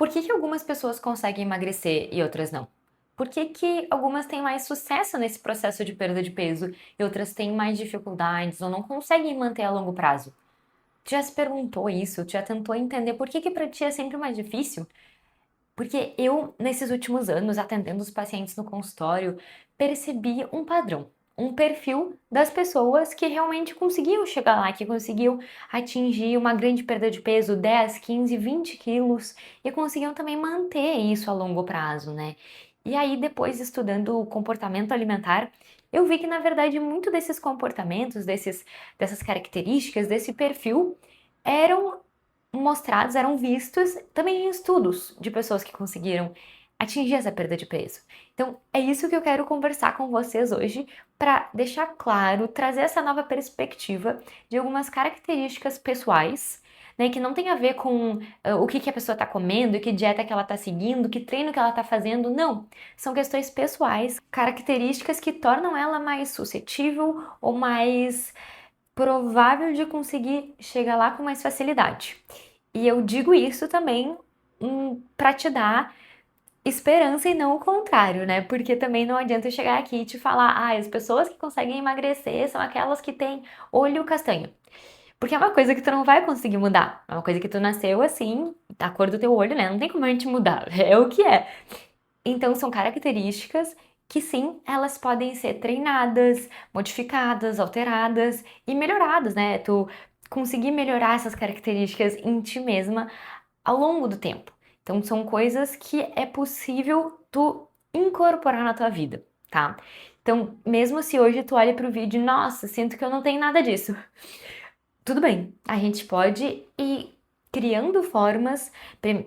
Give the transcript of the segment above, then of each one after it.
Por que que algumas pessoas conseguem emagrecer e outras não? Por que que algumas têm mais sucesso nesse processo de perda de peso e outras têm mais dificuldades ou não conseguem manter a longo prazo? Tu já se perguntou isso? Tu já tentou entender por que que pra ti é sempre mais difícil? Porque eu, nesses últimos anos, atendendo os pacientes no consultório, percebi um padrão, um perfil das pessoas que realmente conseguiam chegar lá, que conseguiam atingir uma grande perda de peso, 10, 15, 20 quilos, e conseguiam também manter isso a longo prazo, né? E aí, depois, estudando o comportamento alimentar, eu vi que, na verdade, muito desses comportamentos, dessas características, desse perfil, eram mostrados, eram vistos também em estudos de pessoas que conseguiram atingir essa perda de peso. Então, é isso que eu quero conversar com vocês hoje para deixar claro, trazer essa nova perspectiva de algumas características pessoais, né, que não tem a ver com o que que a pessoa está comendo, que dieta que ela está seguindo, que treino que ela está fazendo, não. São questões pessoais, características que tornam ela mais suscetível ou mais provável de conseguir chegar lá com mais facilidade. E eu digo isso também para te dar esperança e não o contrário, né? Porque também não adianta eu chegar aqui e te falar, ah, as pessoas que conseguem emagrecer são aquelas que têm olho castanho. Porque é uma coisa que tu não vai conseguir mudar. É uma coisa que tu nasceu assim, a cor do teu olho, né? Não tem como a gente mudar. É o que é. Então, são características que sim, elas podem ser treinadas, modificadas, alteradas e melhoradas, né? Tu conseguir melhorar essas características em ti mesma ao longo do tempo. Então, são coisas que é possível tu incorporar na tua vida, tá? Então, mesmo se hoje tu olha pro vídeo, nossa, sinto que eu não tenho nada disso. Tudo bem, a gente pode ir criando formas,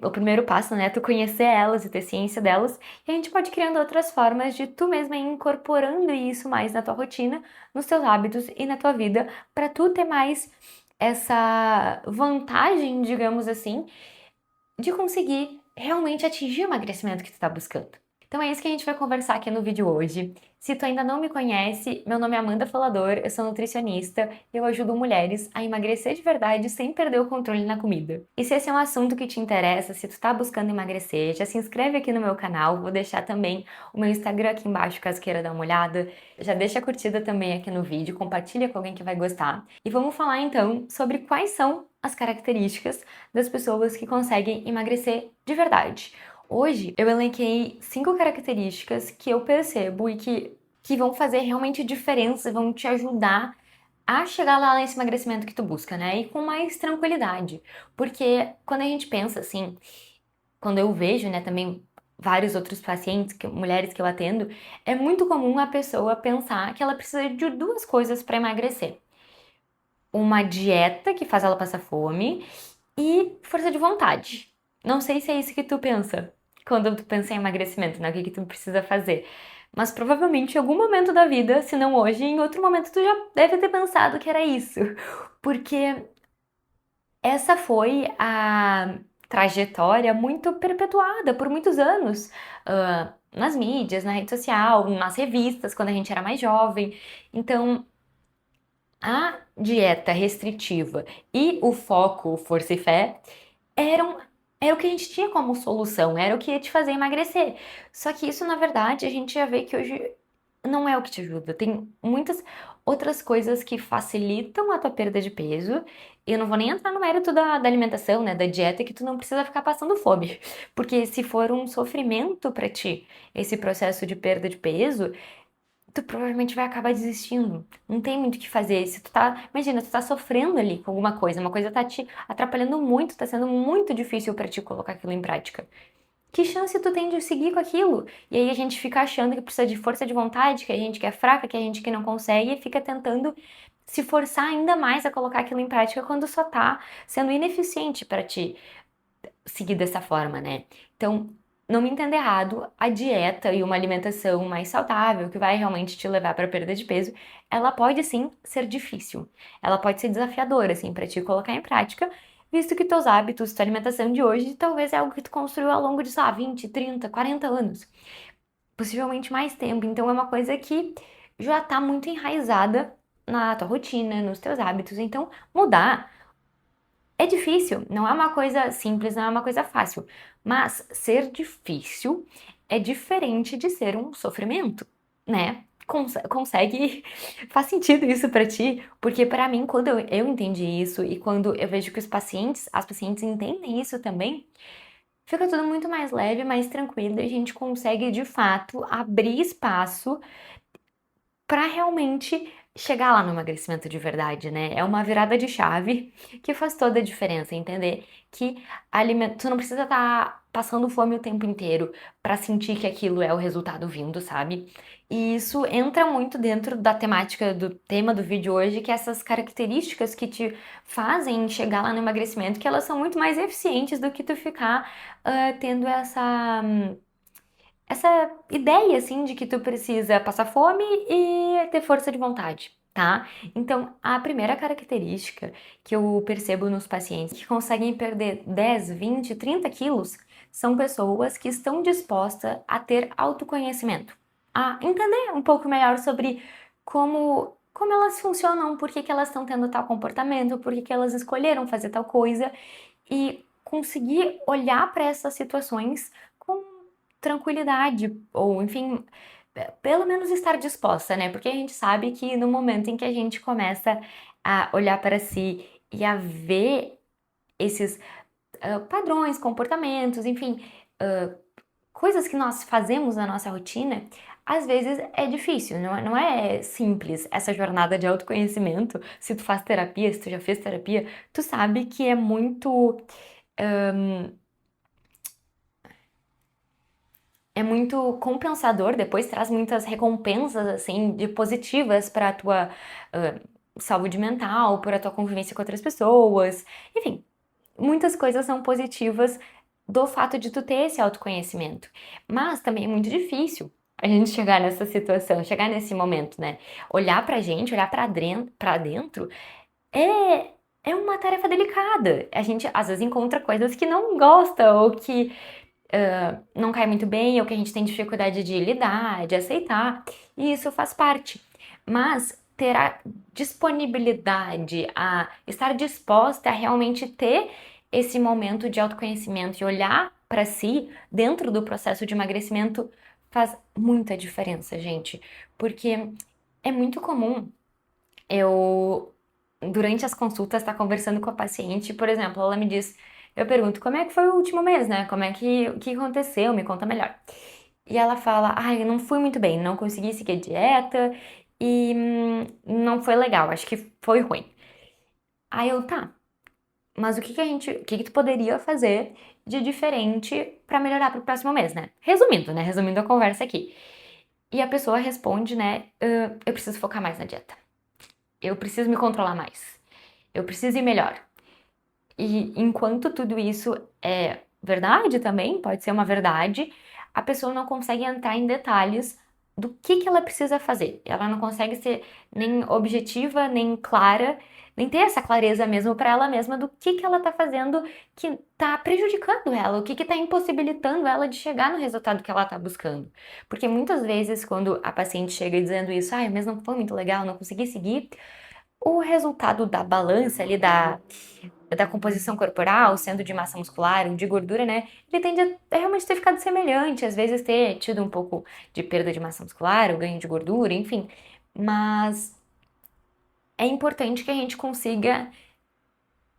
o primeiro passo, né, é tu conhecer elas e ter ciência delas, e a gente pode ir criando outras formas de tu mesma ir incorporando isso mais na tua rotina, nos teus hábitos e na tua vida, para tu ter mais essa vantagem, digamos assim, de conseguir realmente atingir o emagrecimento que tu tá buscando. Então é isso que a gente vai conversar aqui no vídeo hoje. Se tu ainda não me conhece, meu nome é Amanda Falador, eu sou nutricionista e eu ajudo mulheres a emagrecer de verdade sem perder o controle na comida. E se esse é um assunto que te interessa, se tu tá buscando emagrecer, já se inscreve aqui no meu canal, vou deixar também o meu Instagram aqui embaixo caso queira dar uma olhada. Já deixa a curtida também aqui no vídeo, compartilha com alguém que vai gostar. E vamos falar então sobre quais são as características das pessoas que conseguem emagrecer de verdade. Hoje eu elenquei 5 características que eu percebo e que vão fazer realmente diferença, vão te ajudar a chegar lá nesse emagrecimento que tu busca, né? E com mais tranquilidade. Porque quando a gente pensa assim, quando eu vejo, né, também vários outros pacientes, mulheres que eu atendo, é muito comum a pessoa pensar que ela precisa de duas coisas para emagrecer. Uma dieta que faz ela passar fome e força de vontade. Não sei se é isso que tu pensa quando tu pensa em emagrecimento, né? O que que tu precisa fazer. Mas provavelmente em algum momento da vida, se não hoje, em outro momento tu já deve ter pensado que era isso. Porque essa foi a trajetória muito perpetuada por muitos anos, nas mídias, na rede social, nas revistas, quando a gente era mais jovem. Então, a dieta restritiva e o foco força e fé eram era o que a gente tinha como solução, era o que ia te fazer emagrecer. Só que isso, na verdade, a gente já vê que hoje não é o que te ajuda. Tem muitas outras coisas que facilitam a tua perda de peso. E eu não vou nem entrar no mérito da alimentação, né, da dieta, que tu não precisa ficar passando fome. Porque se for um sofrimento pra ti, esse processo de perda de peso, tu provavelmente vai acabar desistindo. Não tem muito o que fazer. Se tu tá, imagina, tu tá sofrendo ali com alguma coisa, uma coisa tá te atrapalhando muito, tá sendo muito difícil pra ti colocar aquilo em prática. Que chance tu tem de seguir com aquilo? E aí a gente fica achando que precisa de força de vontade, que a gente que é fraca, que a gente que não consegue, e fica tentando se forçar ainda mais a colocar aquilo em prática quando só tá sendo ineficiente pra ti seguir dessa forma, né? Então, não me entenda errado, a dieta e uma alimentação mais saudável, que vai realmente te levar para perda de peso, ela pode sim ser difícil. Ela pode ser desafiadora, assim, para te colocar em prática, visto que teus hábitos, tua alimentação de hoje, talvez é algo que tu construiu ao longo de, sei lá, 20, 30, 40 anos. Possivelmente mais tempo. Então, é uma coisa que já tá muito enraizada na tua rotina, nos teus hábitos. Então, mudar é difícil, não é uma coisa simples, não é uma coisa fácil. Mas ser difícil é diferente de ser um sofrimento, né? Consegue, faz sentido isso pra ti? Porque pra mim, quando eu entendi isso e quando eu vejo que as pacientes entendem isso também, fica tudo muito mais leve, mais tranquilo e a gente consegue de fato abrir espaço para realmente chegar lá no emagrecimento de verdade, né? É uma virada de chave que faz toda a diferença, entender que alimento, tu não precisa estar passando fome o tempo inteiro para sentir que aquilo é o resultado vindo, sabe? E isso entra muito dentro da temática do tema do vídeo hoje, que é essas características que te fazem chegar lá no emagrecimento, que elas são muito mais eficientes do que tu ficar tendo essa ideia, assim, de que tu precisa passar fome e ter força de vontade, tá? Então, a primeira característica que eu percebo nos pacientes que conseguem perder 10, 20, 30 quilos são pessoas que estão dispostas a ter autoconhecimento, a entender um pouco melhor sobre como elas funcionam, por que que elas estão tendo tal comportamento, por que que elas escolheram fazer tal coisa e conseguir olhar para essas situações com tranquilidade, ou enfim, pelo menos estar disposta, né? Porque a gente sabe que no momento em que a gente começa a olhar para si e a ver esses padrões, comportamentos, enfim, coisas que nós fazemos na nossa rotina, às vezes é difícil, não é simples essa jornada de autoconhecimento. Se tu faz terapia, se tu já fez terapia, tu sabe que é muito compensador, depois traz muitas recompensas assim de positivas para a tua ah, saúde mental, para a tua convivência com outras pessoas. Enfim, muitas coisas são positivas do fato de tu ter esse autoconhecimento. Mas também é muito difícil a gente chegar nessa situação, chegar nesse momento, né? Olhar pra gente, olhar pra dentro é é uma tarefa delicada. A gente às vezes encontra coisas que não gosta ou que não cai muito bem ou que a gente tem dificuldade de lidar, de aceitar, e isso faz parte. Mas ter a disponibilidade, a estar disposta a realmente ter esse momento de autoconhecimento e olhar para si dentro do processo de emagrecimento faz muita diferença, gente, porque é muito comum eu, durante as consultas, estar conversando com a paciente, por exemplo, ela me diz, eu pergunto, como é que foi o último mês, né? Como é o que aconteceu? Me conta melhor. E ela fala, ai, eu não fui muito bem, não consegui seguir a dieta e não foi legal, acho que foi ruim. Aí eu, tá, mas o que que tu poderia fazer de diferente pra melhorar pro próximo mês, né? Resumindo, né? Resumindo a conversa aqui. E a pessoa responde, né? Eu preciso focar mais na dieta. Eu preciso me controlar mais. Eu preciso ir melhor. E enquanto tudo isso é verdade também, pode ser uma verdade, a pessoa não consegue entrar em detalhes do que ela precisa fazer. Ela não consegue ser nem objetiva, nem clara, nem ter essa clareza mesmo para ela mesma do que ela tá fazendo que tá prejudicando ela, o que tá impossibilitando ela de chegar no resultado que ela tá buscando. Porque muitas vezes, quando a paciente chega dizendo isso, ai, mas não foi muito legal, não consegui seguir, o resultado da balança ali da composição corporal, sendo de massa muscular ou de gordura, né? Ele tende a realmente ter ficado semelhante, às vezes ter tido um pouco de perda de massa muscular ou ganho de gordura, enfim. Mas é importante que a gente consiga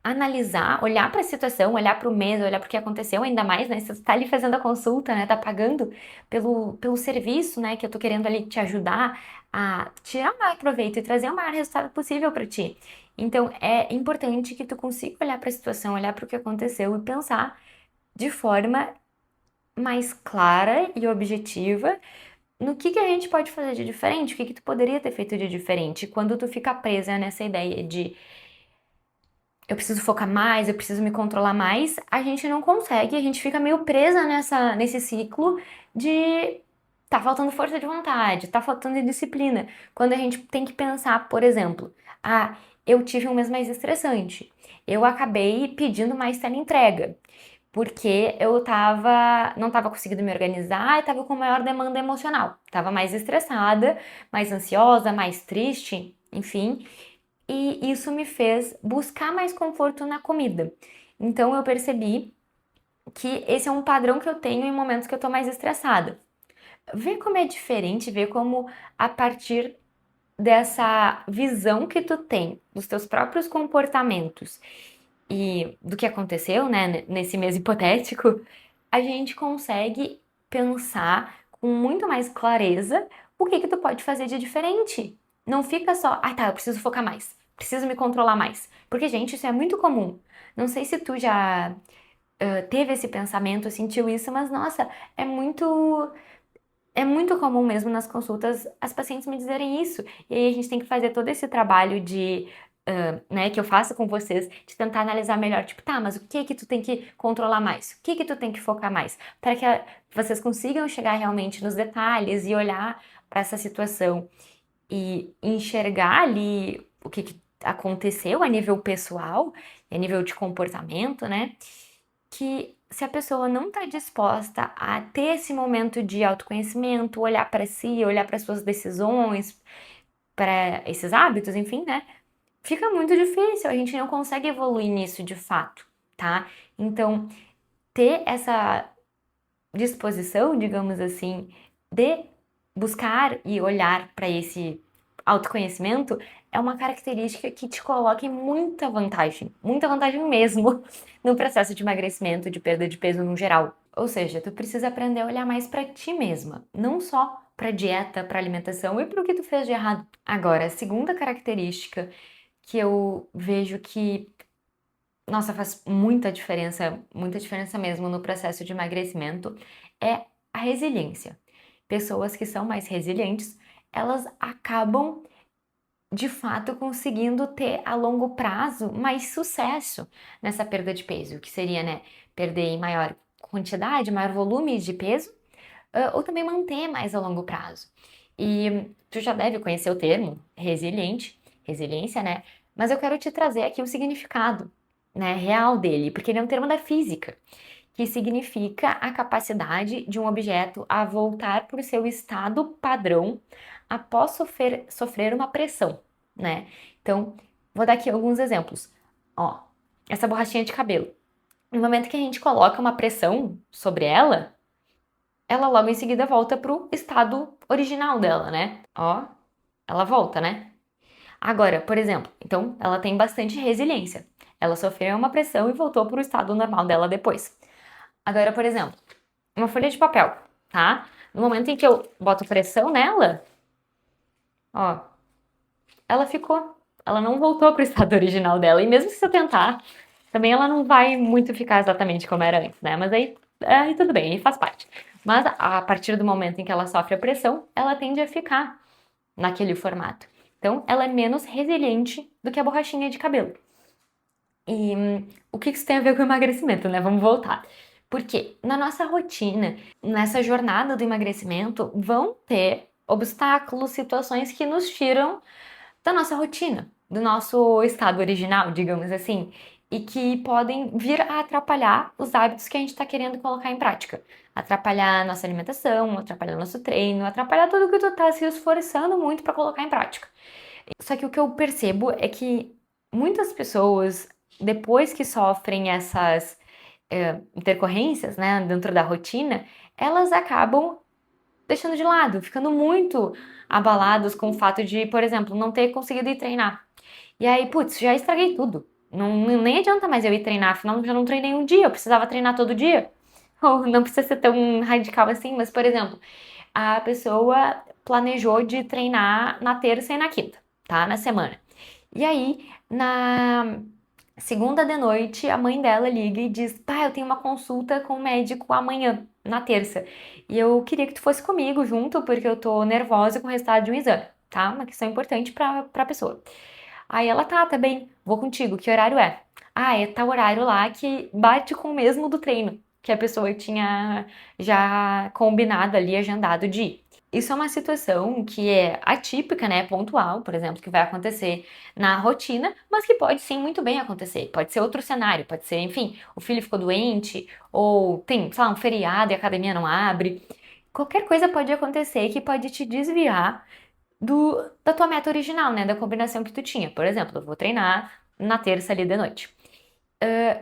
analisar, olhar para a situação, olhar para o mês, olhar para o que aconteceu, ainda mais, né? Você está ali fazendo a consulta, né? Tá pagando pelo serviço, né? Que eu tô querendo ali te ajudar a tirar o maior proveito e trazer o maior resultado possível para ti. Então, é importante que tu consiga olhar para a situação, olhar para o que aconteceu e pensar de forma mais clara e objetiva no que a gente pode fazer de diferente, o que tu poderia ter feito de diferente quando tu fica presa nessa ideia de eu preciso focar mais, eu preciso me controlar mais, a gente não consegue, a gente fica meio presa nesse ciclo de tá faltando força de vontade, tá faltando disciplina. Quando a gente tem que pensar, por exemplo, eu tive um mês mais estressante, eu acabei pedindo mais entrega porque não tava conseguindo me organizar e tava com maior demanda emocional. Tava mais estressada, mais ansiosa, mais triste, enfim e isso me fez buscar mais conforto na comida. Então eu percebi que esse é um padrão que eu tenho em momentos que eu tô mais estressada. Vê como é diferente, vê como a partir dessa visão que tu tem dos teus próprios comportamentos e do que aconteceu, né, nesse mês hipotético, a gente consegue pensar com muito mais clareza o que que tu pode fazer de diferente. Não fica só, ah tá, eu preciso focar mais, preciso me controlar mais. Porque, gente, isso é muito comum. Não sei se tu já teve esse pensamento, sentiu isso, mas nossa, é muito é muito comum mesmo nas consultas as pacientes me dizerem isso. E aí a gente tem que fazer todo esse trabalho de, né, que eu faço com vocês, de tentar analisar melhor, tipo, tá, mas o que que tu tem que controlar mais? O que que tu tem que focar mais? Para que vocês consigam chegar realmente nos detalhes e olhar para essa situação e enxergar ali o que que aconteceu a nível pessoal, a nível de comportamento, né? Que se a pessoa não está disposta a ter esse momento de autoconhecimento, olhar para si, olhar para suas decisões, para esses hábitos, enfim, né? Fica muito difícil, a gente não consegue evoluir nisso de fato, tá? Então, ter essa disposição, digamos assim, de buscar e olhar para esse autoconhecimento é uma característica que te coloca em muita vantagem mesmo no processo de emagrecimento, de perda de peso no geral. Ou seja, tu precisa aprender a olhar mais para ti mesma, não só para dieta, para alimentação e para o que tu fez de errado. Agora, a segunda característica que eu vejo que, nossa, faz muita diferença mesmo no processo de emagrecimento, é a resiliência. Pessoas que são mais resilientes, elas acabam de fato conseguindo ter a longo prazo mais sucesso nessa perda de peso, que seria, né, perder em maior quantidade, maior volume de peso, ou também manter mais a longo prazo. E tu já deve conhecer o termo resiliência, né? Mas eu quero te trazer aqui o significado, né, real dele, porque ele é um termo da física, que significa a capacidade de um objeto a voltar para o seu estado padrão após sofrer uma pressão, né? Então, vou dar aqui alguns exemplos. Ó, essa borrachinha de cabelo. No momento que a gente coloca uma pressão sobre ela, ela logo em seguida volta pro estado original dela, né? Ó, ela volta, né? Agora, por exemplo, então ela tem bastante resiliência. Ela sofreu uma pressão e voltou pro estado normal dela depois. Agora, por exemplo, uma folha de papel, tá? No momento em que eu boto pressão nela, ó, ela ficou. Ela não voltou pro estado original dela. E mesmo se eu tentar, também ela não vai muito ficar exatamente como era antes, né? Mas aí tudo bem, aí faz parte. Mas a partir do momento em que ela sofre a pressão, ela tende a ficar naquele formato. Então, ela é menos resiliente do que a borrachinha de cabelo. E o que isso tem a ver com o emagrecimento, né? Vamos voltar. Porque na nossa rotina, nessa jornada do emagrecimento, vão ter obstáculos, situações que nos tiram da nossa rotina, do nosso estado original, digamos assim, e que podem vir a atrapalhar os hábitos que a gente está querendo colocar em prática. Atrapalhar nossa alimentação, atrapalhar nosso treino, atrapalhar tudo que tu tá se esforçando muito para colocar em prática. Só que o que eu percebo é que muitas pessoas, depois que sofrem essas intercorrências, né, dentro da rotina, elas acabam deixando de lado, ficando muito abalados com o fato de, por exemplo, não ter conseguido ir treinar. E aí, putz, já estraguei tudo. Não, nem adianta mais eu ir treinar, afinal eu já não treinei um dia, eu precisava treinar todo dia. Ou não precisa ser tão radical assim, mas, por exemplo, a pessoa planejou de treinar na terça e na quinta, tá? Na semana. E aí, na segunda de noite, a mãe dela liga e diz: Pá, eu tenho uma consulta com o médico amanhã, na terça. E eu queria que tu fosse comigo junto, porque eu tô nervosa com o resultado de um exame, tá? Uma questão importante pra pessoa. Aí ela, tá bem, vou contigo, que horário é? Ah, é tal horário lá que bate com o mesmo do treino, que a pessoa tinha já combinado ali, agendado de ir. Isso é uma situação que é atípica, né, pontual, por exemplo, que vai acontecer na rotina, mas que pode sim muito bem acontecer. Pode ser outro cenário, pode ser, enfim, o filho ficou doente, ou tem, sei lá, um feriado e a academia não abre. Qualquer coisa pode acontecer que pode te desviar da tua meta original, né? Da combinação que tu tinha. Por exemplo, eu vou treinar na terça ali de noite.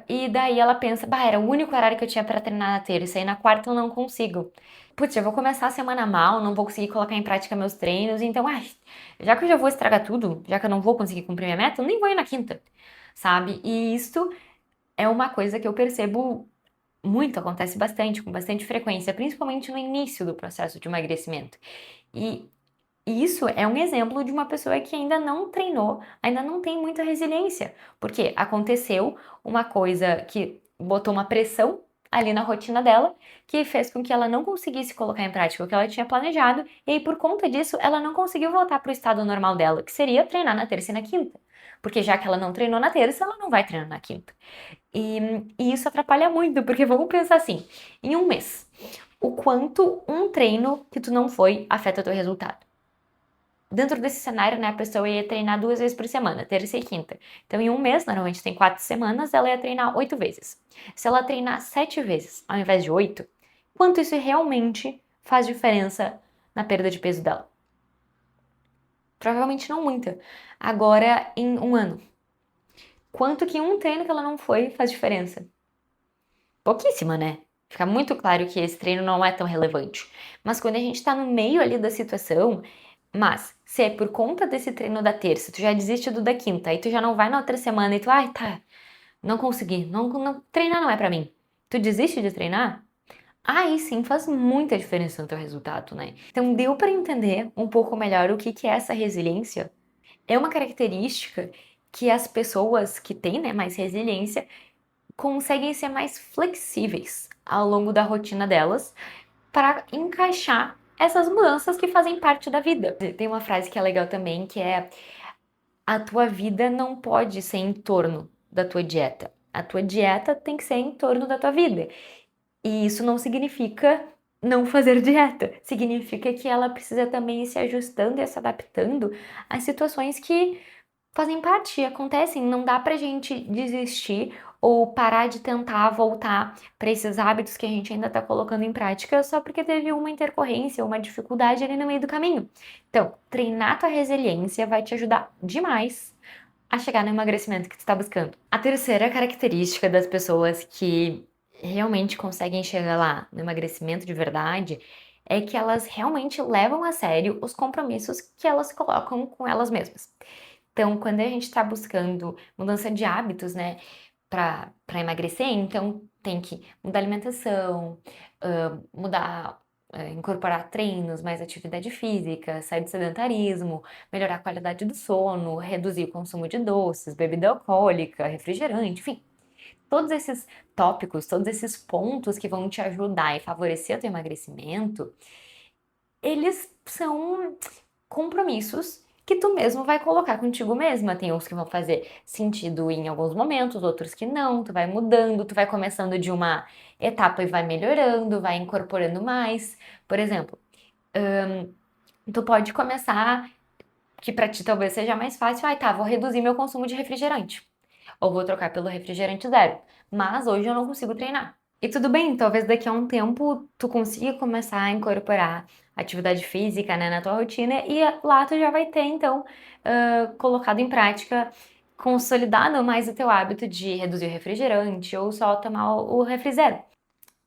E daí ela pensa, bah, era o único horário que eu tinha pra treinar na terça, e na quarta eu não consigo. Putz, eu vou começar a semana mal, não vou conseguir colocar em prática meus treinos, então, ai, já que eu já vou estragar tudo, já que eu não vou conseguir cumprir minha meta, eu nem vou ir na quinta, sabe? E isto é uma coisa que eu percebo muito, acontece bastante, com bastante frequência, principalmente no início do processo de emagrecimento. E isso é um exemplo de uma pessoa que ainda não treinou, ainda não tem muita resiliência, porque aconteceu uma coisa que botou uma pressão ali na rotina dela, que fez com que ela não conseguisse colocar em prática o que ela tinha planejado, e aí por conta disso ela não conseguiu voltar para o estado normal dela, que seria treinar na terça e na quinta. Porque já que ela não treinou na terça, ela não vai treinar na quinta. E, e isso atrapalha muito, porque vamos pensar assim, em um mês, o quanto um treino que tu não foi afeta o teu resultado. Dentro desse cenário, né, a pessoa ia treinar 2 vezes por semana, terça e quinta. Então, em um mês, normalmente tem 4 semanas, ela ia treinar 8 vezes. Se ela treinar 7 vezes ao invés de 8, quanto isso realmente faz diferença na perda de peso dela? Provavelmente não muita. Agora, em um ano, quanto que um treino que ela não foi faz diferença? Pouquíssima, né? Fica muito claro que esse treino não é tão relevante. Mas quando a gente tá no meio ali da situação, mas se é por conta desse treino da terça, tu já desiste do da quinta, aí tu já não vai na outra semana e tu, ai, tá, não consegui, treinar não é pra mim. Tu desiste de treinar? Aí sim faz muita diferença no teu resultado, né? Então deu pra entender um pouco melhor o que que é essa resiliência? É uma característica que as pessoas que têm, né, mais resiliência conseguem ser mais flexíveis ao longo da rotina delas para encaixar essas mudanças que fazem parte da vida. Tem uma frase que é legal também, que é: a tua vida não pode ser em torno da tua dieta. A tua dieta tem que ser em torno da tua vida. E isso não significa não fazer dieta. Significa que ela precisa também ir se ajustando e se adaptando às situações que fazem parte, acontecem, não dá pra gente desistir ou parar de tentar voltar para esses hábitos que a gente ainda tá colocando em prática só porque teve uma intercorrência, uma dificuldade ali no meio do caminho. Então, treinar tua resiliência vai te ajudar demais a chegar no emagrecimento que tu tá buscando. A terceira característica das pessoas que realmente conseguem chegar lá no emagrecimento de verdade é que elas realmente levam a sério os compromissos que elas colocam com elas mesmas. Então, quando a gente está buscando mudança de hábitos, né, para emagrecer, então tem que mudar a alimentação, mudar, incorporar treinos, mais atividade física, sair do sedentarismo, melhorar a qualidade do sono, reduzir o consumo de doces, bebida alcoólica, refrigerante, enfim. Todos esses tópicos, todos esses pontos que vão te ajudar e favorecer o teu emagrecimento, eles são compromissos que tu mesmo vai colocar contigo mesma. Tem uns que vão fazer sentido em alguns momentos, outros que não. Tu vai mudando, tu vai começando de uma etapa e vai melhorando, vai incorporando mais. Por exemplo, tu pode começar, que pra ti talvez seja mais fácil, ai tá, vou reduzir meu consumo de refrigerante. Ou vou trocar pelo refrigerante zero. Mas hoje eu não consigo treinar. E tudo bem, talvez daqui a um tempo tu consiga começar a incorporar atividade física, né, na tua rotina e lá tu já vai ter, então, colocado em prática, consolidado mais o teu hábito de reduzir o refrigerante ou só tomar o refri zero.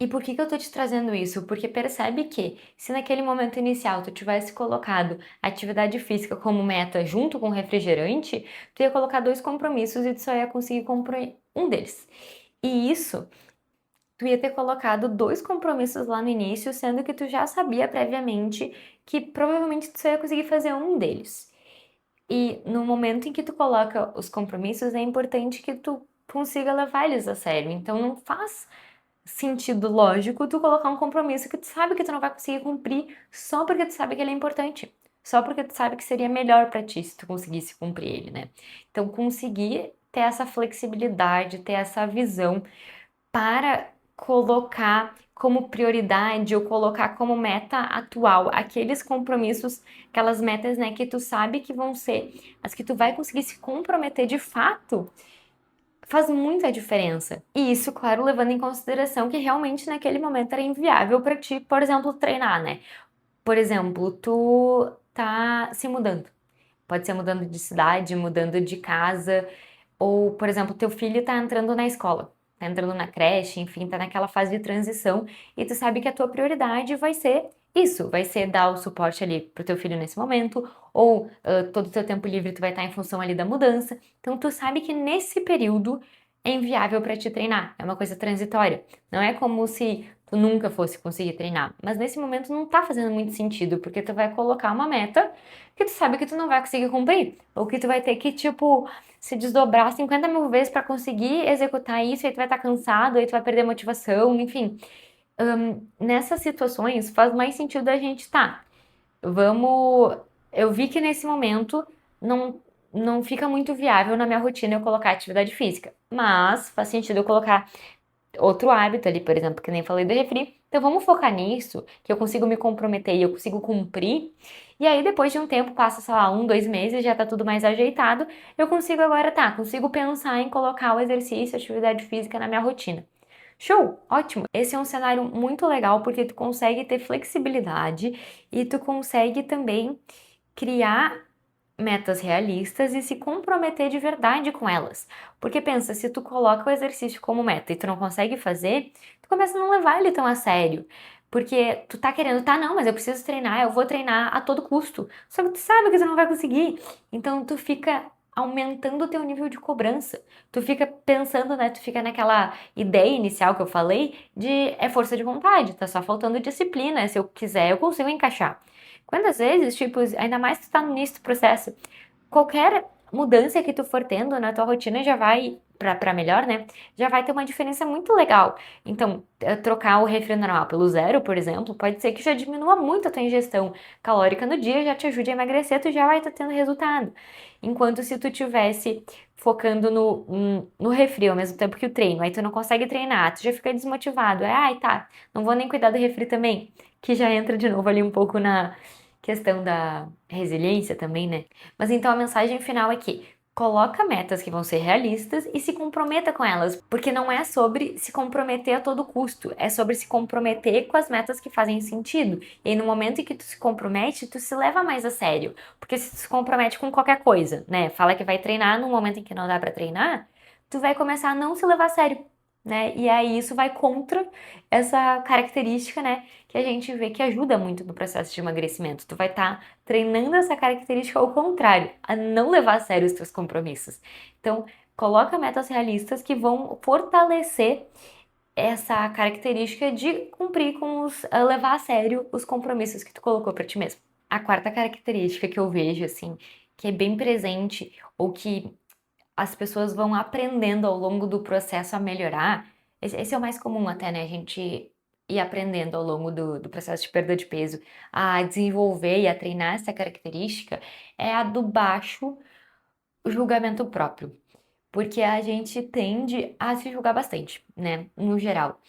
E por que que eu tô te trazendo isso? Porque percebe que se naquele momento inicial tu tivesse colocado atividade física como meta junto com o refrigerante, tu ia colocar dois compromissos e tu só ia conseguir cumprir um deles. E isso, tu ia ter colocado dois compromissos lá no início, sendo que tu já sabia previamente que provavelmente tu só ia conseguir fazer um deles. E no momento em que tu coloca os compromissos, é importante que tu consiga levar eles a sério. Então não faz sentido lógico tu colocar um compromisso que tu sabe que tu não vai conseguir cumprir só porque tu sabe que ele é importante. Só porque tu sabe que seria melhor pra ti se tu conseguisse cumprir ele, né? Então, conseguir ter essa flexibilidade, ter essa visão para colocar como prioridade ou colocar como meta atual aqueles compromissos, aquelas metas, né, que tu sabe que vão ser as que tu vai conseguir se comprometer de fato, faz muita diferença. E isso, claro, levando em consideração que realmente naquele momento era inviável para ti, por exemplo, treinar, né? Por exemplo, tu tá se mudando. Pode ser mudando de cidade, mudando de casa. Ou, por exemplo, teu filho tá entrando na escola, tá entrando na creche, enfim, tá naquela fase de transição e tu sabe que a tua prioridade vai ser isso, vai ser dar o suporte ali pro teu filho nesse momento, ou todo o teu tempo livre tu vai estar em função ali da mudança. Então tu sabe que nesse período é inviável para te treinar, é uma coisa transitória. Não é como se tu nunca fosse conseguir treinar, mas nesse momento não tá fazendo muito sentido, porque tu vai colocar uma meta que tu sabe que tu não vai conseguir cumprir, ou que tu vai ter que, tipo, se desdobrar 50 mil vezes para conseguir executar isso, aí tu vai estar cansado, aí tu vai perder a motivação, enfim. Nessas situações faz mais sentido a gente tá. Vamos. Eu vi que nesse momento não, não fica muito viável na minha rotina eu colocar atividade física, mas faz sentido eu colocar outro hábito ali, por exemplo, que nem falei do refri. Então vamos focar nisso, que eu consigo me comprometer e eu consigo cumprir. E aí, depois de um tempo, passa, sei lá, 1, 2 meses, já tá tudo mais ajeitado. Eu consigo agora, tá, consigo pensar em colocar o exercício, a atividade física na minha rotina. Show! Ótimo! Esse é um cenário muito legal porque tu consegue ter flexibilidade e tu consegue também criar metas realistas e se comprometer de verdade com elas. Porque pensa, se tu coloca o exercício como meta e tu não consegue fazer, tu começa a não levar ele tão a sério. Porque tu tá querendo, tá, não, mas eu preciso treinar, eu vou treinar a todo custo. Só que tu sabe que tu não vai conseguir. Então tu fica aumentando o teu nível de cobrança. Tu fica pensando, né, tu fica naquela ideia inicial que eu falei de é força de vontade, tá só faltando disciplina, se eu quiser eu consigo encaixar. Quantas vezes, tipo, ainda mais que tu tá no início do processo, qualquer mudança que tu for tendo na tua rotina já vai, pra melhor, né? Já vai ter uma diferença muito legal. Então, trocar o refri normal pelo zero, por exemplo, pode ser que já diminua muito a tua ingestão calórica no dia, já te ajude a emagrecer, tu já vai estar tendo resultado. Enquanto se tu tivesse focando no refri ao mesmo tempo que o treino, aí tu não consegue treinar, tu já fica desmotivado. Ai, tá, não vou nem cuidar do refri também, que já entra de novo ali um pouco na questão da resiliência também, né? Mas então a mensagem final é que coloca metas que vão ser realistas e se comprometa com elas, porque não é sobre se comprometer a todo custo, é sobre se comprometer com as metas que fazem sentido. E aí, no momento em que tu se compromete, tu se leva mais a sério, porque se tu se compromete com qualquer coisa, né? Fala que vai treinar no momento em que não dá pra treinar, tu vai começar a não se levar a sério, né? E aí isso vai contra essa característica, né, que a gente vê que ajuda muito no processo de emagrecimento. Tu vai estar treinando essa característica ao contrário, a não levar a sério os teus compromissos. Então, coloca metas realistas que vão fortalecer essa característica de cumprir com levar a sério os compromissos que tu colocou para ti mesmo. A quarta característica que eu vejo, assim, que é bem presente ou que as pessoas vão aprendendo ao longo do processo a melhorar. Esse é o mais comum até, né? A gente ir aprendendo ao longo do processo de perda de peso a desenvolver e a treinar essa característica é a do baixo julgamento próprio. Porque a gente tende a se julgar bastante, né? No geral.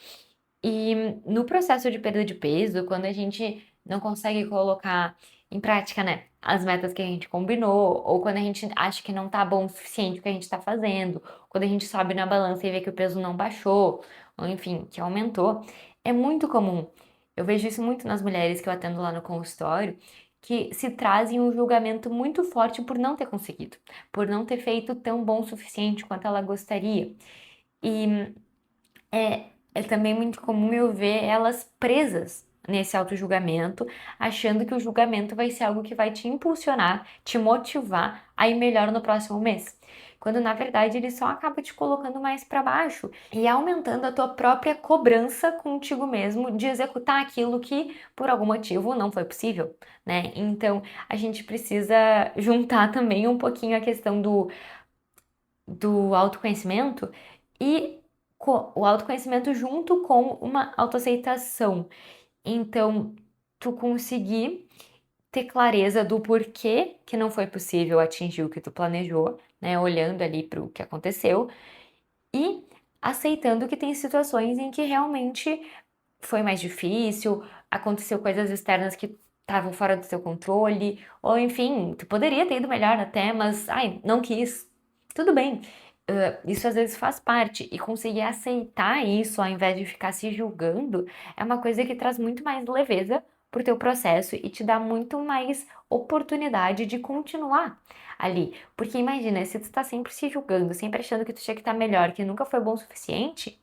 E no processo de perda de peso, quando a gente não consegue colocar em prática, né, as metas que a gente combinou, ou quando a gente acha que não tá bom o suficiente o que a gente tá fazendo, quando a gente sobe na balança e vê que o peso não baixou, ou enfim, que aumentou, é muito comum. Eu vejo isso muito nas mulheres que eu atendo lá no consultório, que se trazem um julgamento muito forte por não ter conseguido, por não ter feito tão bom o suficiente quanto ela gostaria. E é também muito comum eu ver elas presas nesse auto-julgamento, achando que o julgamento vai ser algo que vai te impulsionar, te motivar a ir melhor no próximo mês. Quando na verdade ele só acaba te colocando mais para baixo e aumentando a tua própria cobrança contigo mesmo de executar aquilo que por algum motivo não foi possível, né? Então a gente precisa juntar também um pouquinho a questão do autoconhecimento e o autoconhecimento junto com uma autoaceitação. Então, tu conseguir ter clareza do porquê que não foi possível atingir o que tu planejou, né? Olhando ali para o que aconteceu e aceitando que tem situações em que realmente foi mais difícil, aconteceu coisas externas que estavam fora do teu controle, ou enfim, tu poderia ter ido melhor até, mas ai, não quis. Tudo bem. Isso às vezes faz parte e conseguir aceitar isso ao invés de ficar se julgando é uma coisa que traz muito mais leveza pro teu processo e te dá muito mais oportunidade de continuar ali. Porque imagina, se tu tá sempre se julgando, sempre achando que tu tinha que estar melhor, que nunca foi bom o suficiente,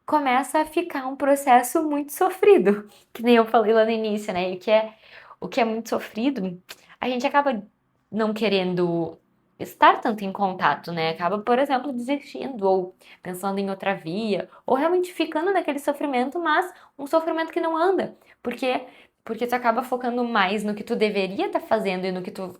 começa a ficar um processo muito sofrido, que nem eu falei lá no início, né? E o que é muito sofrido, a gente acaba não querendo estar tanto em contato, né? Acaba, por exemplo, desistindo ou pensando em outra via, ou realmente ficando naquele sofrimento, mas um sofrimento que não anda, porque tu acaba focando mais no que tu deveria estar fazendo e no que tu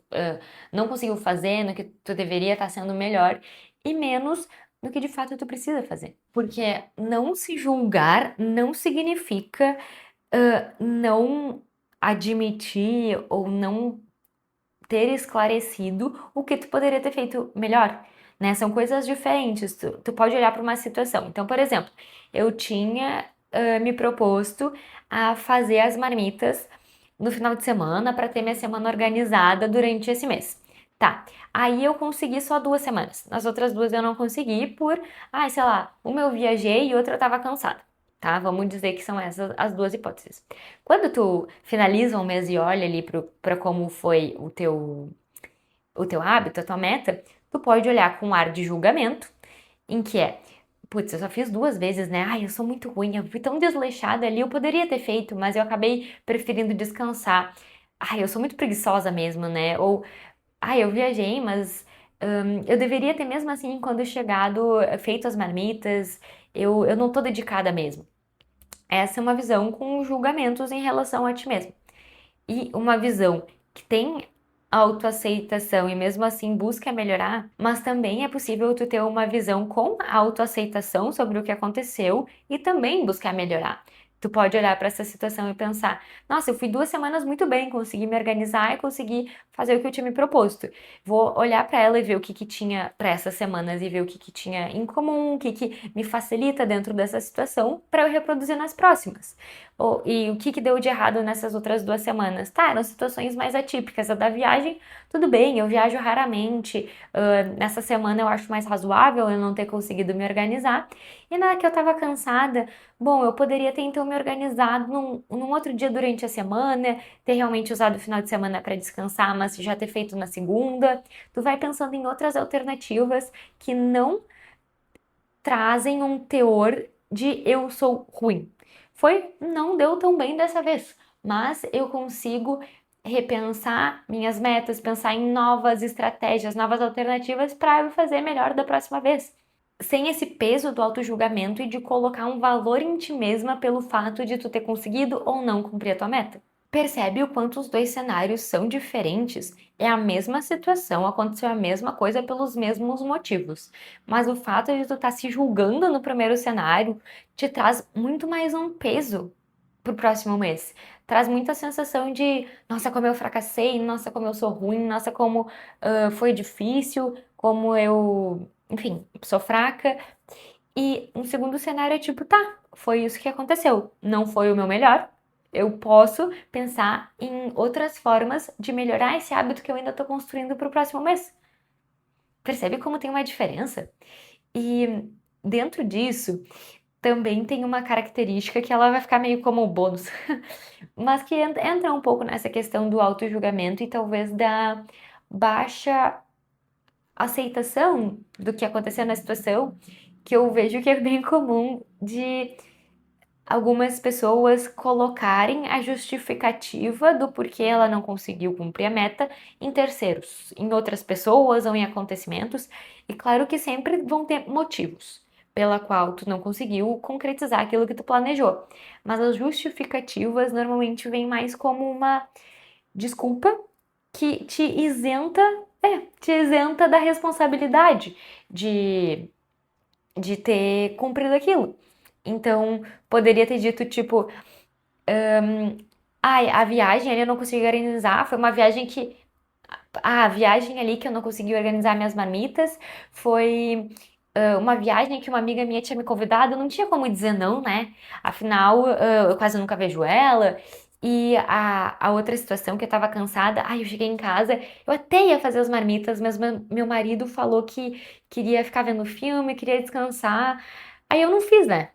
não conseguiu fazer, no que tu deveria estar sendo melhor, e menos no que de fato tu precisa fazer. Porque não se julgar não significa não admitir ou não ter esclarecido o que tu poderia ter feito melhor, né? São coisas diferentes. Tu pode olhar para uma situação. Então, por exemplo, eu tinha me proposto a fazer as marmitas no final de semana para ter minha semana organizada durante esse mês. Tá, aí eu consegui só 2 semanas. Nas outras duas eu não consegui sei lá, uma eu viajei e outra eu tava cansada. Tá, vamos dizer que são essas as duas hipóteses. Quando tu finaliza um mês e olha ali para como foi o teu hábito, a tua meta, tu pode olhar com um ar de julgamento, em que putz, eu só fiz 2 vezes, né? Ai, eu sou muito ruim, eu fui tão desleixada ali, eu poderia ter feito, mas eu acabei preferindo descansar. Ai, eu sou muito preguiçosa mesmo, né? Ou, ai, eu viajei, mas eu deveria ter mesmo assim, quando chegado, feito as marmitas, eu não tô dedicada mesmo. Essa é uma visão com julgamentos em relação a ti mesmo. E uma visão que tem autoaceitação e mesmo assim busca melhorar, mas também é possível tu ter uma visão com autoaceitação sobre o que aconteceu e também buscar melhorar. Tu pode olhar para essa situação e pensar: nossa, eu fui 2 semanas muito bem, consegui me organizar e consegui fazer o que eu tinha me proposto. Vou olhar para ela e ver o que que tinha para essas semanas e ver o que que tinha em comum, o que que me facilita dentro dessa situação para eu reproduzir nas próximas. E o que que deu de errado nessas outras 2 semanas? Tá, eram situações mais atípicas. A da viagem, tudo bem, eu viajo raramente. Nessa semana eu acho mais razoável eu não ter conseguido me organizar. E na que eu tava cansada, bom, eu poderia ter então me organizado num outro dia durante a semana, ter realmente usado o final de semana para descansar, mas já ter feito na segunda. Tu vai pensando em outras alternativas que não trazem um teor de eu sou ruim. Não deu tão bem dessa vez, mas eu consigo repensar minhas metas, pensar em novas estratégias, novas alternativas para eu fazer melhor da próxima vez. Sem esse peso do auto-julgamento e de colocar um valor em ti mesma pelo fato de tu ter conseguido ou não cumprir a tua meta. Percebe o quanto os dois cenários são diferentes? É a mesma situação, aconteceu a mesma coisa pelos mesmos motivos. Mas o fato de tu estar se julgando no primeiro cenário te traz muito mais um peso pro próximo mês. Traz muita sensação de, nossa, como eu fracassei, nossa, como eu sou ruim, nossa, como foi difícil, como eu, enfim, sou fraca. E um segundo cenário é tipo, tá, foi isso que aconteceu. Não foi o meu melhor. Eu posso pensar em outras formas de melhorar esse hábito que eu ainda tô construindo pro próximo mês. Percebe como tem uma diferença? E dentro disso, também tem uma característica que ela vai ficar meio como um bônus, mas que entra um pouco nessa questão do auto-julgamento e talvez da baixa aceitação do que aconteceu na situação, que eu vejo que é bem comum de algumas pessoas colocarem a justificativa do porquê ela não conseguiu cumprir a meta em terceiros, em outras pessoas ou em acontecimentos, e claro que sempre vão ter motivos pela qual tu não conseguiu concretizar aquilo que tu planejou. Mas as justificativas normalmente vêm mais como uma desculpa que te isenta da responsabilidade de ter cumprido aquilo. Então, poderia ter dito tipo, ai, a viagem ali eu não consegui organizar, foi uma viagem que a viagem ali que eu não consegui organizar minhas marmitas foi uma viagem que uma amiga minha tinha me convidado, não tinha como dizer não, né? Afinal, eu quase nunca vejo ela. E a outra situação que eu tava cansada, ai, eu cheguei em casa, eu até ia fazer as marmitas, mas meu marido falou que queria ficar vendo filme, queria descansar. Aí eu não fiz, né?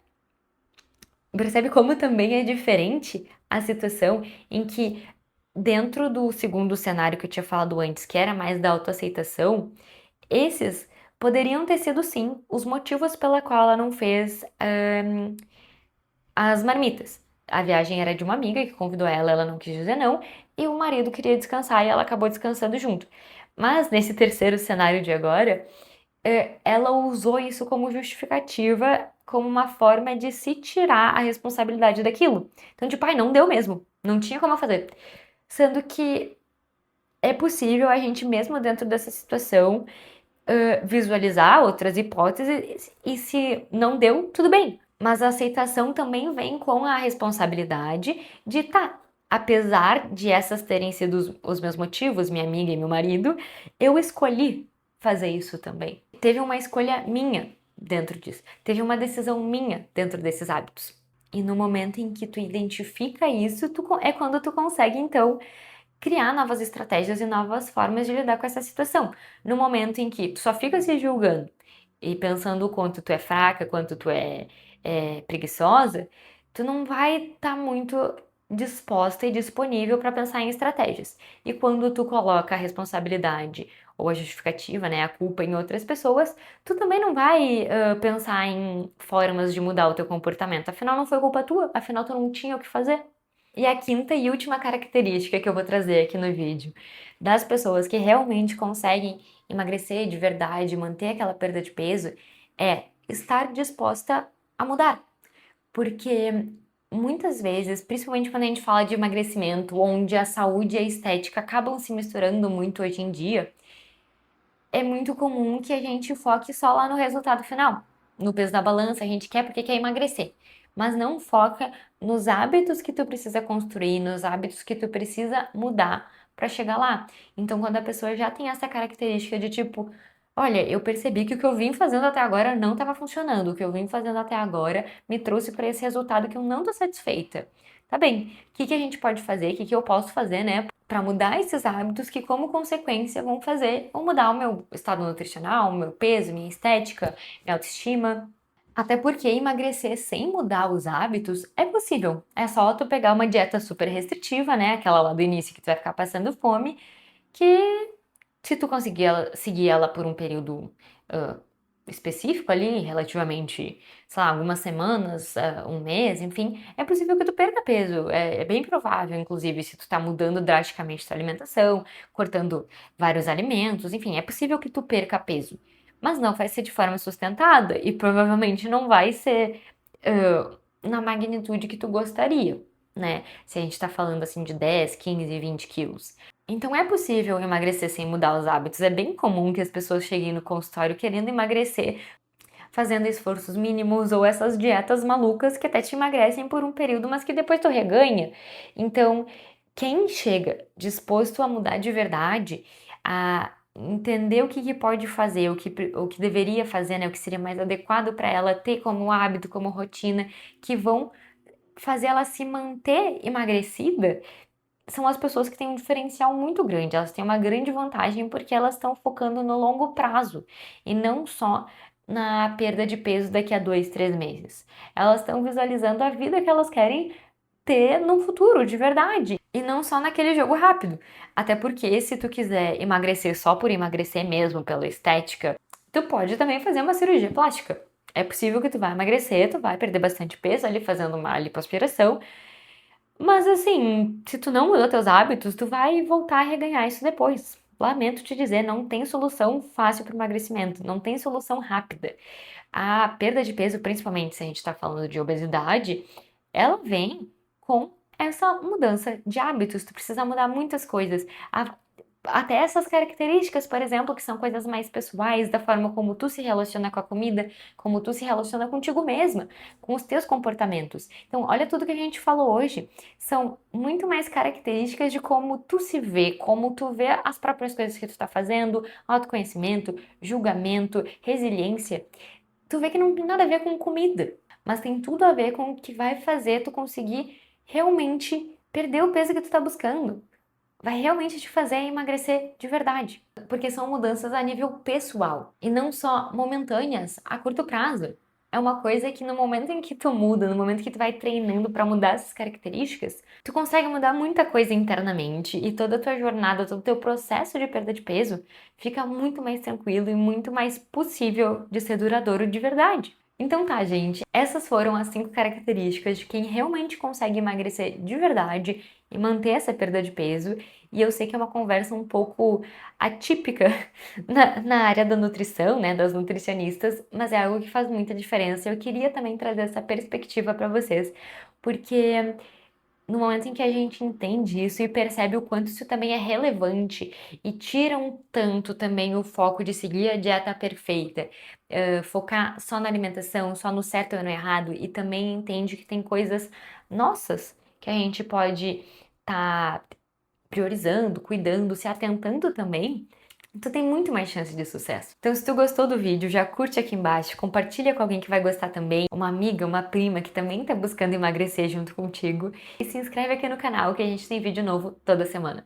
Percebe como também é diferente a situação em que, dentro do segundo cenário que eu tinha falado antes, que era mais da autoaceitação, esses poderiam ter sido sim os motivos pela qual ela não fez as marmitas. A viagem era de uma amiga que convidou ela, ela não quis dizer não, e o marido queria descansar e ela acabou descansando junto. Mas nesse terceiro cenário de agora, ela usou isso como justificativa, como uma forma de se tirar a responsabilidade daquilo. Então, tipo, ai, não deu mesmo, não tinha como eu fazer. Sendo que é possível a gente, mesmo dentro dessa situação, visualizar outras hipóteses e se não deu, tudo bem. Mas a aceitação também vem com a responsabilidade de tá. Apesar de essas terem sido os meus motivos, minha amiga e meu marido, eu escolhi fazer isso também. Teve uma escolha minha dentro disso. Teve uma decisão minha dentro desses hábitos. E no momento em que tu identifica isso, é quando tu consegue, então, criar novas estratégias e novas formas de lidar com essa situação. No momento em que tu só fica se julgando e pensando o quanto tu é fraca, quanto tu é preguiçosa, tu não vai estar muito disposta e disponível para pensar em estratégias. E quando tu coloca a responsabilidade ou a justificativa, né, a culpa em outras pessoas, tu também não vai pensar em formas de mudar o teu comportamento. Afinal, não foi culpa tua, afinal, tu não tinha o que fazer. E a quinta e última característica que eu vou trazer aqui no vídeo, das pessoas que realmente conseguem emagrecer de verdade, manter aquela perda de peso, é estar disposta a mudar. Porque muitas vezes, principalmente quando a gente fala de emagrecimento, onde a saúde e a estética acabam se misturando muito hoje em dia, é muito comum que a gente foque só lá no resultado final. No peso da balança, a gente quer porque quer emagrecer, mas não foca nos hábitos que tu precisa construir, nos hábitos que tu precisa mudar para chegar lá. Então, quando a pessoa já tem essa característica de tipo, olha, eu percebi que o que eu vim fazendo até agora não estava funcionando, o que eu vim fazendo até agora me trouxe para esse resultado que eu não tô satisfeita. Tá bem, o que que a gente pode fazer? O que que eu posso fazer, né, para mudar esses hábitos que, como consequência, vão mudar o meu estado nutricional, o meu peso, minha estética, minha autoestima. Até porque emagrecer sem mudar os hábitos é possível. É só tu pegar uma dieta super restritiva, né? Aquela lá do início que tu vai ficar passando fome, que se tu conseguir seguir ela por um período ah, específico ali, relativamente, sei lá, algumas semanas, um mês, enfim, é possível que tu perca peso. É bem provável, inclusive, se tu tá mudando drasticamente tua alimentação, cortando vários alimentos, enfim, é possível que tu perca peso. Mas não vai ser de forma sustentada e provavelmente não vai ser na magnitude que tu gostaria, né? Se a gente tá falando assim de 10, 15, 20 quilos. Então é possível emagrecer sem mudar os hábitos. É bem comum que as pessoas cheguem no consultório querendo emagrecer, fazendo esforços mínimos ou essas dietas malucas que até te emagrecem por um período, mas que depois tu reganha. Então, quem chega disposto a mudar de verdade, a entender o que pode fazer, o que deveria fazer, né, o que seria mais adequado para ela ter como hábito, como rotina, que vão fazer ela se manter emagrecida, são as pessoas que têm um diferencial muito grande. Elas têm uma grande vantagem porque elas estão focando no longo prazo e não só na perda de peso daqui a 2, 3 meses. Elas estão visualizando a vida que elas querem ter no futuro, de verdade. E não só naquele jogo rápido. Até porque se tu quiser emagrecer só por emagrecer mesmo, pela estética, tu pode também fazer uma cirurgia plástica. É possível que tu vai emagrecer, tu vai perder bastante peso ali fazendo uma lipoaspiração, mas assim, se tu não mudou teus hábitos, tu vai voltar a reganhar isso depois. Lamento te dizer, não tem solução fácil para o emagrecimento, não tem solução rápida. A perda de peso, principalmente se a gente está falando de obesidade, ela vem com essa mudança de hábitos. Tu precisa mudar muitas coisas. Até essas características, por exemplo, que são coisas mais pessoais, da forma como tu se relaciona com a comida, como tu se relaciona contigo mesma, com os teus comportamentos. Então, olha tudo que a gente falou hoje. São muito mais características de como tu se vê, como tu vê as próprias coisas que tu tá fazendo, autoconhecimento, julgamento, resiliência. Tu vê que não tem nada a ver com comida, mas tem tudo a ver com o que vai fazer tu conseguir realmente perder o peso que tu tá buscando, vai realmente te fazer emagrecer de verdade. Porque são mudanças a nível pessoal e não só momentâneas, a curto prazo. É uma coisa que no momento em que tu muda, no momento que tu vai treinando pra mudar essas características, tu consegue mudar muita coisa internamente e toda a tua jornada, todo o teu processo de perda de peso fica muito mais tranquilo e muito mais possível de ser duradouro de verdade. Então tá, gente, essas foram as 5 características de quem realmente consegue emagrecer de verdade e manter essa perda de peso. E eu sei que é uma conversa um pouco atípica na área da nutrição, né, das nutricionistas, mas é algo que faz muita diferença. Eu queria também trazer essa perspectiva para vocês, porque no momento em que a gente entende isso e percebe o quanto isso também é relevante e tira um tanto também o foco de seguir a dieta perfeita, focar só na alimentação, só no certo ou no errado, e também entende que tem coisas nossas que a gente pode estar priorizando, cuidando, se atentando também, tu tem muito mais chance de sucesso. Então, se tu gostou do vídeo, já curte aqui embaixo, compartilha com alguém que vai gostar também, uma amiga, uma prima que também tá buscando emagrecer junto contigo, e se inscreve aqui no canal que a gente tem vídeo novo toda semana.